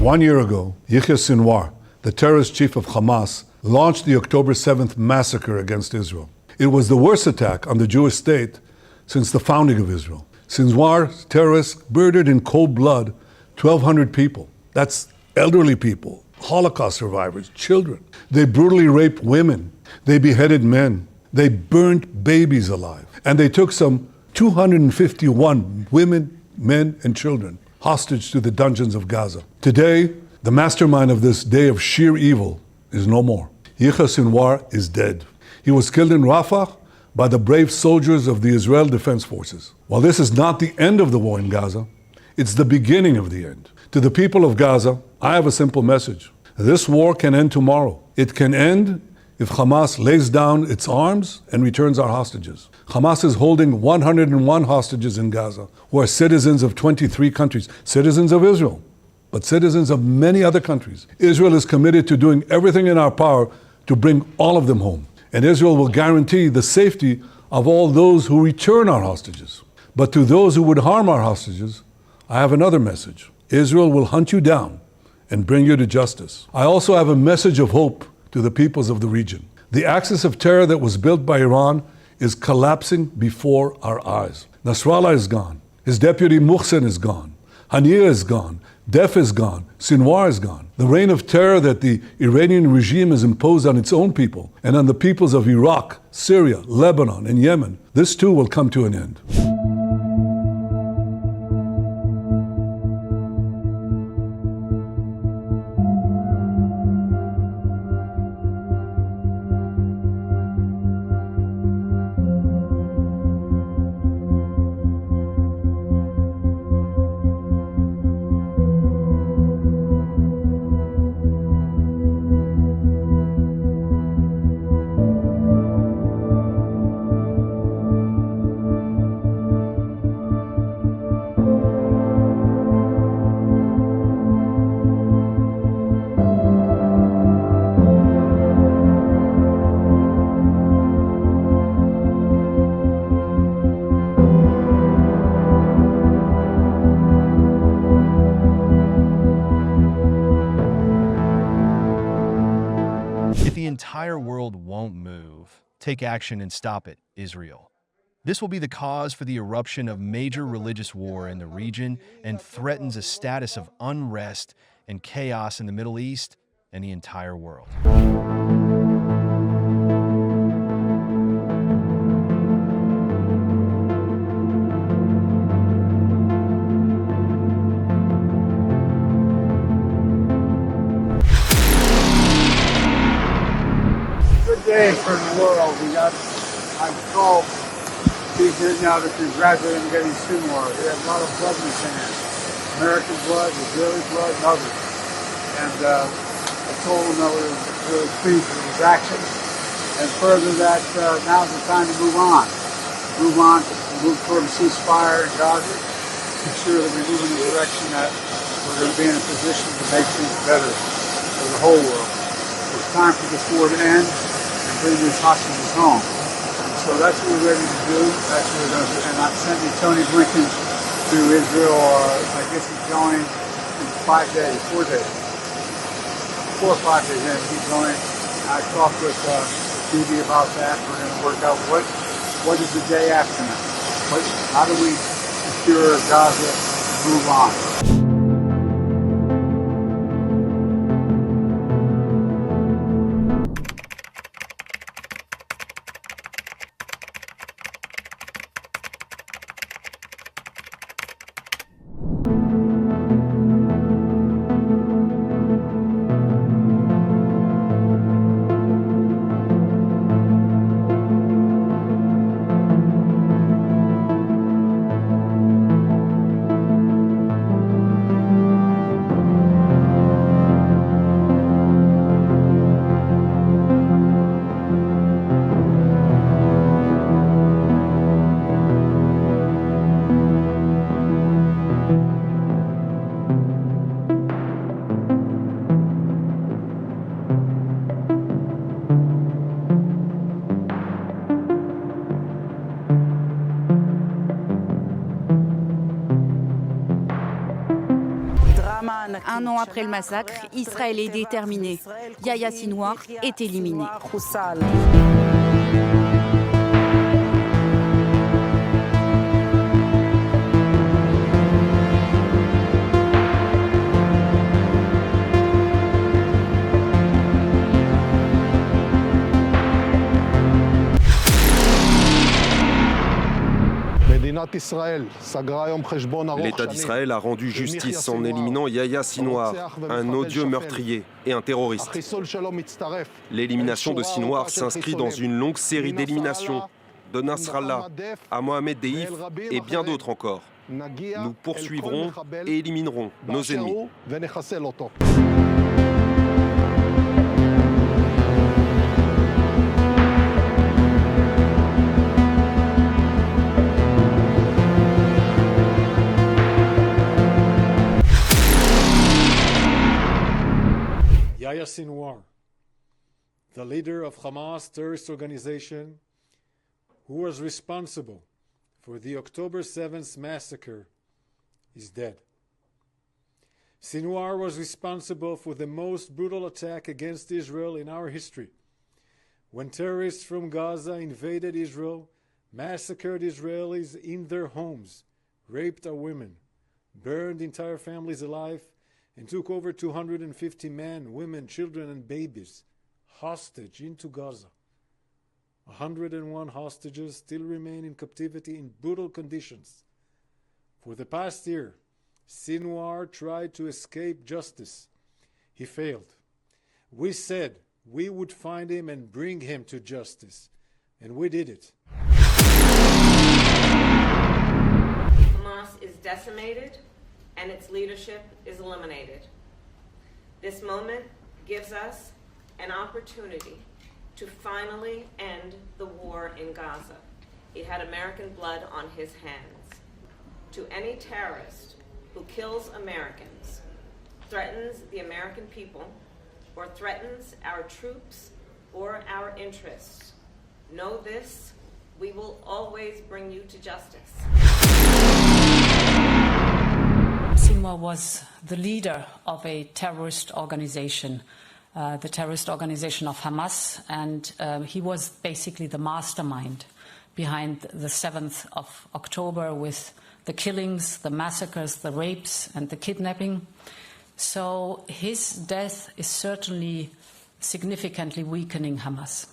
1 year ago, Yahya Sinwar, the terrorist chief of Hamas, launched the October 7th massacre against Israel. It was the worst attack on the Jewish state since the founding of Israel. Sinwar's terrorists murdered in cold blood 1,200 people. That's elderly people, Holocaust survivors, children. They brutally raped women. They beheaded men. They burnt babies alive. And they took some 251 women, men, and children hostage to the dungeons of Gaza. Today, the mastermind of this day of sheer evil is no more. Yahya Sinwar is dead. He was killed in Rafah by the brave soldiers of the Israel Defense Forces. While this is not the end of the war in Gaza, it's the beginning of the end. To the people of Gaza, I have a simple message. This war can end tomorrow. It can end if Hamas lays down its arms and returns our hostages. Hamas is holding 101 hostages in Gaza, who are citizens of 23 countries, citizens of Israel, but citizens of many other countries. Israel is committed to doing everything in our power to bring all of them home. And Israel will guarantee the safety of all those who return our hostages. But to those who would harm our hostages, I have another message. Israel will hunt you down and bring you to justice. I also have a message of hope to the peoples of the region. The axis of terror that was built by Iran is collapsing before our eyes. Nasrallah is gone. His deputy Muhsin is gone. Haniyeh is gone. Def is gone. Sinwar is gone. The reign of terror that the Iranian regime has imposed on its own people and on the peoples of Iraq, Syria, Lebanon, and Yemen, this too will come to an end. If the entire world won't move, take action and stop it, Israel. This will be the cause for the eruption of major religious war in the region and threatens a status of unrest and chaos in the Middle East and the entire world. Day for the world. I'm called to be here now to congratulate him getting Sinwar. We have a lot of blood in his hands. American blood, Israeli blood, and others. And I told him that we were really pleased with his actions. And further that now's the time to move on. Move toward a ceasefire in Gaza. Make sure that we move in the direction that we're going to be in a position to make things better for the whole world. It's time for this war to end. Bring these hostages home. And so that's what we're ready to do. That's what we're going to do. And I'm sending Tony Blinken to Israel. I guess he's going in 4 days. 4 or 5 days in, he's going. I talked with Phoebe about that. We're going to work out what is the day after that. How do we secure Gaza and move on? Un an après le massacre, Israël est déterminé. Yahya Sinwar est éliminé. L'État d'Israël a rendu justice en éliminant Yahya Sinwar, un odieux meurtrier et un terroriste. L'élimination de Sinwar s'inscrit dans une longue série d'éliminations de Nasrallah à Mohamed Deif et bien d'autres encore. Nous poursuivrons et éliminerons nos ennemis. Yahya Sinwar, the leader of Hamas terrorist organization, who was responsible for the October 7th massacre, is dead. Sinwar was responsible for the most brutal attack against Israel in our history, when terrorists from Gaza invaded Israel, massacred Israelis in their homes, raped our women, burned entire families alive, and took over 250 men, women, children, and babies hostage into Gaza. 101 hostages still remain in captivity in brutal conditions. For the past year, Sinwar tried to escape justice. He failed. We said we would find him and bring him to justice, and we did it. Hamas is decimated, and its leadership is eliminated. This moment gives us an opportunity to finally end the war in Gaza. It had American blood on his hands. To any terrorist who kills Americans, threatens the American people, or threatens our troops or our interests, know this: we will always bring you to justice. Sinwar was the leader of a terrorist organization, the terrorist organization of Hamas, and he was basically the mastermind behind the 7th of October with the killings, the massacres, the rapes, and the kidnapping. So his death is certainly significantly weakening Hamas.